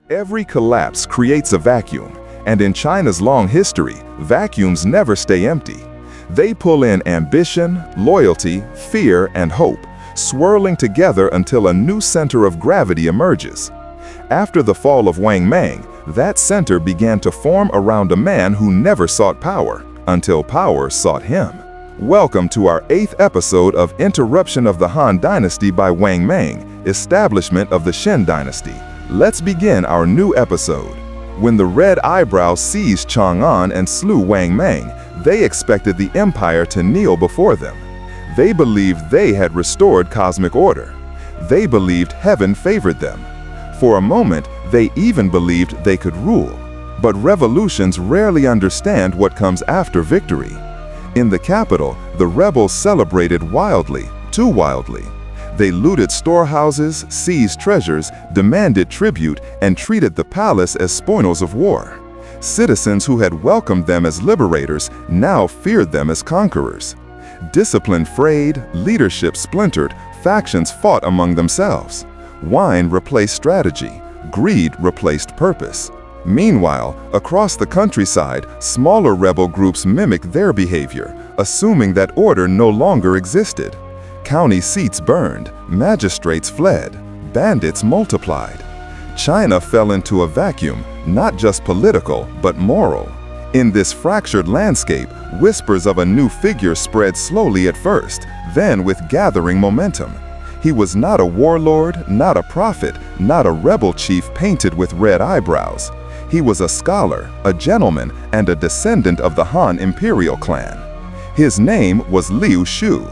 Every collapse creates a vacuum, and in China's long history, vacuums never stay empty. They pull in ambition, loyalty, fear, and hope, swirling together until a new center of gravity emerges. After the fall of Wang Mang, that center began to form around a man who never sought power, until power sought him. Welcome to our 8th episode of Interruption of the Han Dynasty by Wang Mang, Establishment of the Shen Dynasty. Let's begin our new episode. When the Red Eyebrows seized Chang'an and slew Wang Mang, they expected the empire to kneel before them. They believed they had restored cosmic order. They believed heaven favored them. For a moment, they even believed they could rule. But revolutions rarely understand what comes after victory. In the capital, the rebels celebrated wildly, too wildly. They looted storehouses, seized treasures, demanded tribute, and treated the palace as spoils of war. Citizens who had welcomed them as liberators now feared them as conquerors. Discipline frayed, leadership splintered, factions fought among themselves. Wine replaced strategy, greed replaced purpose. Meanwhile, across the countryside, smaller rebel groups mimicked their behavior, assuming that order no longer existed. County seats burned, magistrates fled, bandits multiplied. China fell into a vacuum, not just political, but moral. In this fractured landscape, whispers of a new figure spread slowly at first, then with gathering momentum. He was not a warlord, not a prophet, not a rebel chief painted with red eyebrows. He was a scholar, a gentleman, and a descendant of the Han imperial clan. His name was Liu Xiu.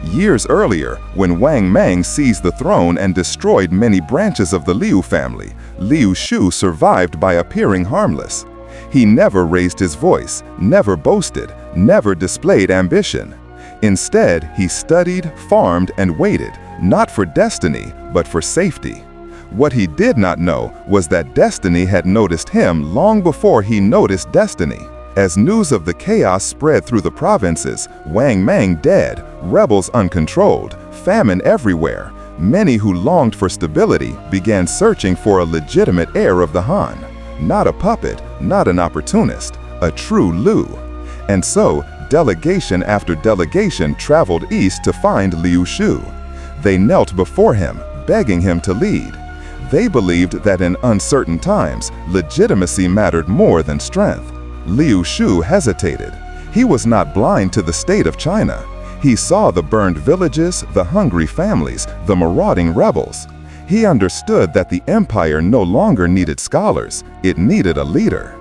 Years earlier, when Wang Mang seized the throne and destroyed many branches of the Liu family, Liu Xiu survived by appearing harmless. He never raised his voice, never boasted, never displayed ambition. Instead, he studied, farmed, and waited, not for destiny, but for safety. What he did not know was that destiny had noticed him long before he noticed destiny. As news of the chaos spread through the provinces, Wang Mang dead, rebels uncontrolled, famine everywhere, many who longed for stability began searching for a legitimate heir of the Han. Not a puppet, not an opportunist, a true Liu. And so, delegation after delegation traveled east to find Liu Xiu. They knelt before him, begging him to lead. They believed that in uncertain times, legitimacy mattered more than strength. Liu Xiu hesitated. He was not blind to the state of China. He saw the burned villages, the hungry families, the marauding rebels. He understood that the empire no longer needed scholars, it needed a leader.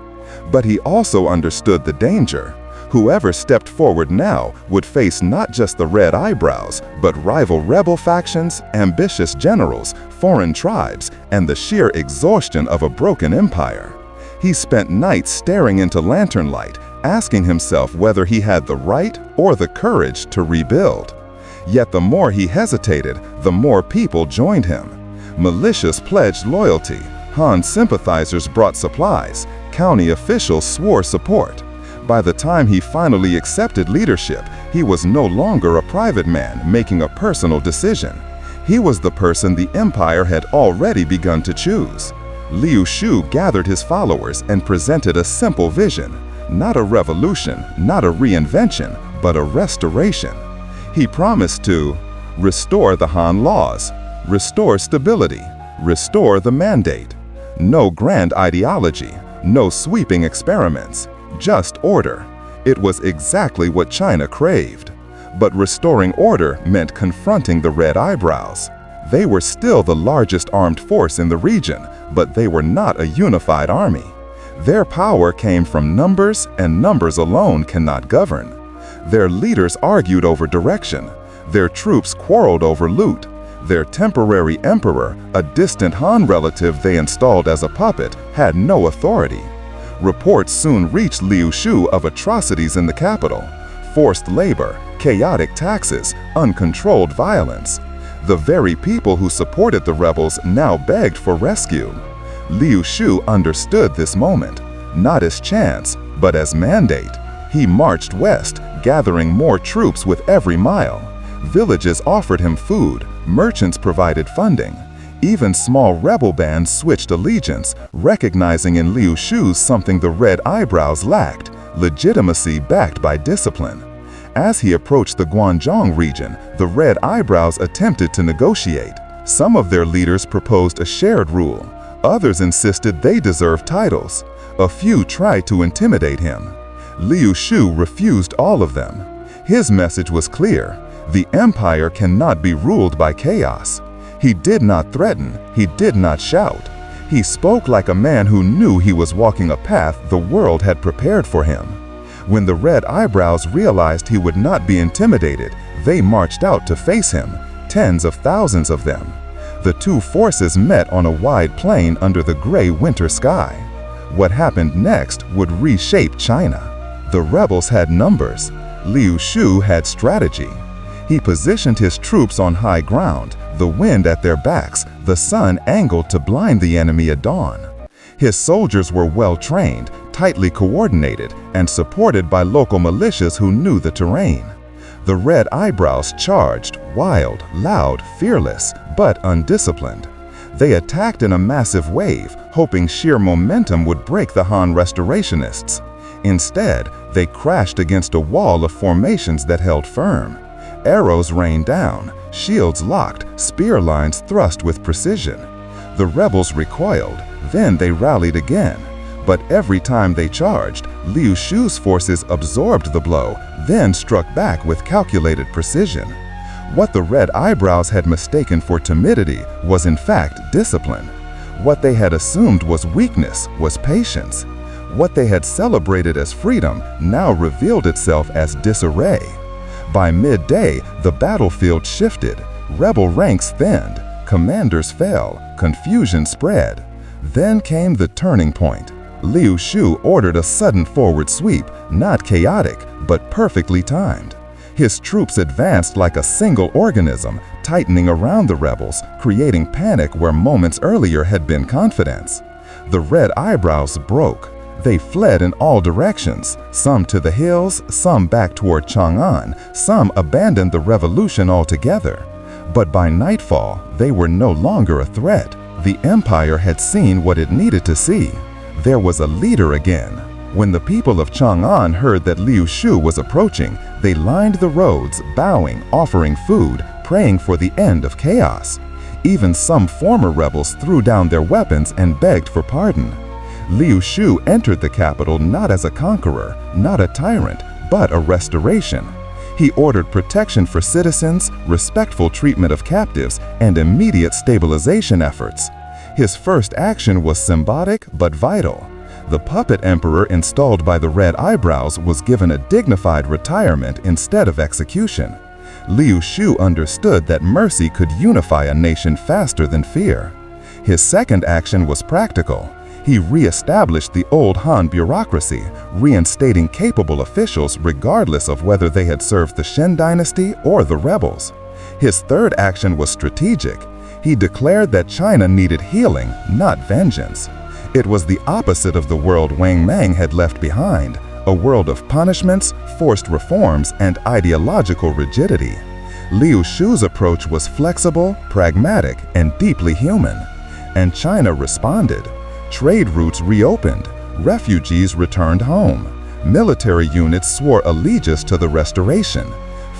But he also understood the danger. Whoever stepped forward now would face not just the red eyebrows, but rival rebel factions, ambitious generals, foreign tribes, and the sheer exhaustion of a broken empire. He spent nights staring into lantern light, asking himself whether he had the right or the courage to rebuild. Yet the more he hesitated, the more people joined him. Militias pledged loyalty, Han sympathizers brought supplies, county officials swore support. By the time he finally accepted leadership, he was no longer a private man making a personal decision. He was the person the empire had already begun to choose. Liu Xiu gathered his followers and presented a simple vision, not a revolution, not a reinvention, but a restoration. He promised to restore the Han laws, restore stability, restore the mandate. No grand ideology, no sweeping experiments, just order. It was exactly what China craved. But restoring order meant confronting the red eyebrows. They were still the largest armed force in the region, but they were not a unified army. Their power came from numbers, and numbers alone cannot govern. Their leaders argued over direction. Their troops quarreled over loot. Their temporary emperor, a distant Han relative they installed as a puppet, had no authority. Reports soon reached Liu Xiu of atrocities in the capital: forced labor, chaotic taxes, uncontrolled violence. The very people who supported the rebels now begged for rescue. Liu Xiu understood this moment, not as chance, but as mandate. He marched west, gathering more troops with every mile. Villages offered him food, merchants provided funding. Even small rebel bands switched allegiance, recognizing in Liu Xiu something the Red Eyebrows lacked: legitimacy backed by discipline. As he approached the Guangzhou region, the Red Eyebrows attempted to negotiate. Some of their leaders proposed a shared rule. Others insisted they deserved titles. A few tried to intimidate him. Liu Xiu refused all of them. His message was clear: the empire cannot be ruled by chaos. He did not threaten, he did not shout. He spoke like a man who knew he was walking a path the world had prepared for him. When the Red Eyebrows realized he would not be intimidated, they marched out to face him, tens of thousands of them. The two forces met on a wide plain under the gray winter sky. What happened next would reshape China. The rebels had numbers. Liu Xiu had strategy. He positioned his troops on high ground, the wind at their backs, the sun angled to blind the enemy at dawn. His soldiers were well-trained, tightly coordinated, and supported by local militias who knew the terrain. The Red Eyebrows charged, wild, loud, fearless, but undisciplined. They attacked in a massive wave, hoping sheer momentum would break the Han restorationists. Instead, they crashed against a wall of formations that held firm. Arrows rained down, shields locked, spear lines thrust with precision. The rebels recoiled, then they rallied again. But every time they charged, Liu Xiu's forces absorbed the blow, then struck back with calculated precision. What the Red Eyebrows had mistaken for timidity was in fact discipline. What they had assumed was weakness was patience. What they had celebrated as freedom now revealed itself as disarray. By midday, the battlefield shifted, rebel ranks thinned, commanders fell, confusion spread. Then came the turning point. Liu Xiu ordered a sudden forward sweep, not chaotic, but perfectly timed. His troops advanced like a single organism, tightening around the rebels, creating panic where moments earlier had been confidence. The Red Eyebrows broke. They fled in all directions, some to the hills, some back toward Chang'an, some abandoned the revolution altogether. But by nightfall, they were no longer a threat. The empire had seen what it needed to see. There was a leader again. When the people of Chang'an heard that Liu Xiu was approaching, they lined the roads, bowing, offering food, praying for the end of chaos. Even some former rebels threw down their weapons and begged for pardon. Liu Xiu entered the capital not as a conqueror, not a tyrant, but a restoration. He ordered protection for citizens, respectful treatment of captives, and immediate stabilization efforts. His first action was symbolic but vital. The puppet emperor installed by the Red Eyebrows was given a dignified retirement instead of execution. Liu Xiu understood that mercy could unify a nation faster than fear. His second action was practical. He re-established the old Han bureaucracy, reinstating capable officials regardless of whether they had served the Shen dynasty or the rebels. His third action was strategic. He declared that China needed healing, not vengeance. It was the opposite of the world Wang Mang had left behind, a world of punishments, forced reforms, and ideological rigidity. Liu Xiu's approach was flexible, pragmatic, and deeply human. And China responded. Trade routes reopened, refugees returned home, military units swore allegiance to the restoration,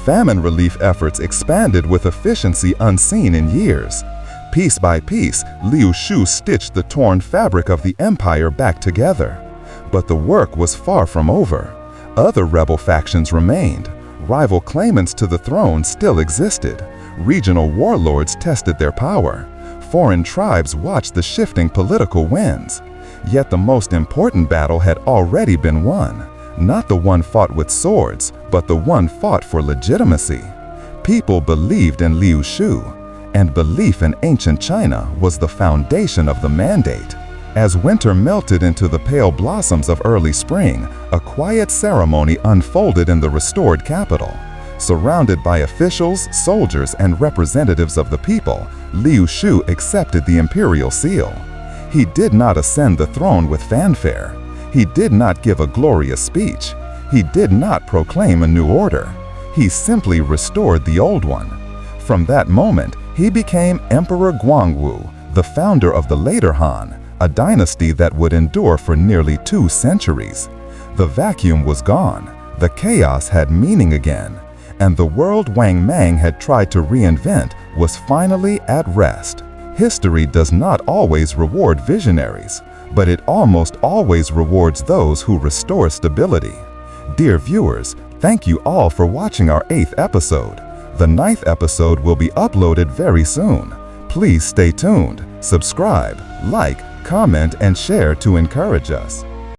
famine relief efforts expanded with efficiency unseen in years. Piece by piece, Liu Xiu stitched the torn fabric of the empire back together. But the work was far from over. Other rebel factions remained. Rival claimants to the throne still existed. Regional warlords tested their power. Foreign tribes watched the shifting political winds. Yet the most important battle had already been won. Not the one fought with swords, but the one fought for legitimacy. People believed in Liu Xiu, and belief in ancient China was the foundation of the mandate. As winter melted into the pale blossoms of early spring, a quiet ceremony unfolded in the restored capital. Surrounded by officials, soldiers, and representatives of the people, Liu Xiu accepted the imperial seal. He did not ascend the throne with fanfare. He did not give a glorious speech. He did not proclaim a new order. He simply restored the old one. From that moment, he became Emperor Guangwu, the founder of the later Han, a dynasty that would endure for nearly 2 centuries. The vacuum was gone, the chaos had meaning again, and the world Wang Mang had tried to reinvent was finally at rest. History does not always reward visionaries, but it almost always rewards those who restore stability. Dear viewers, thank you all for watching our 8th episode. The 9th episode will be uploaded very soon. Please stay tuned, subscribe, like, comment, and share to encourage us.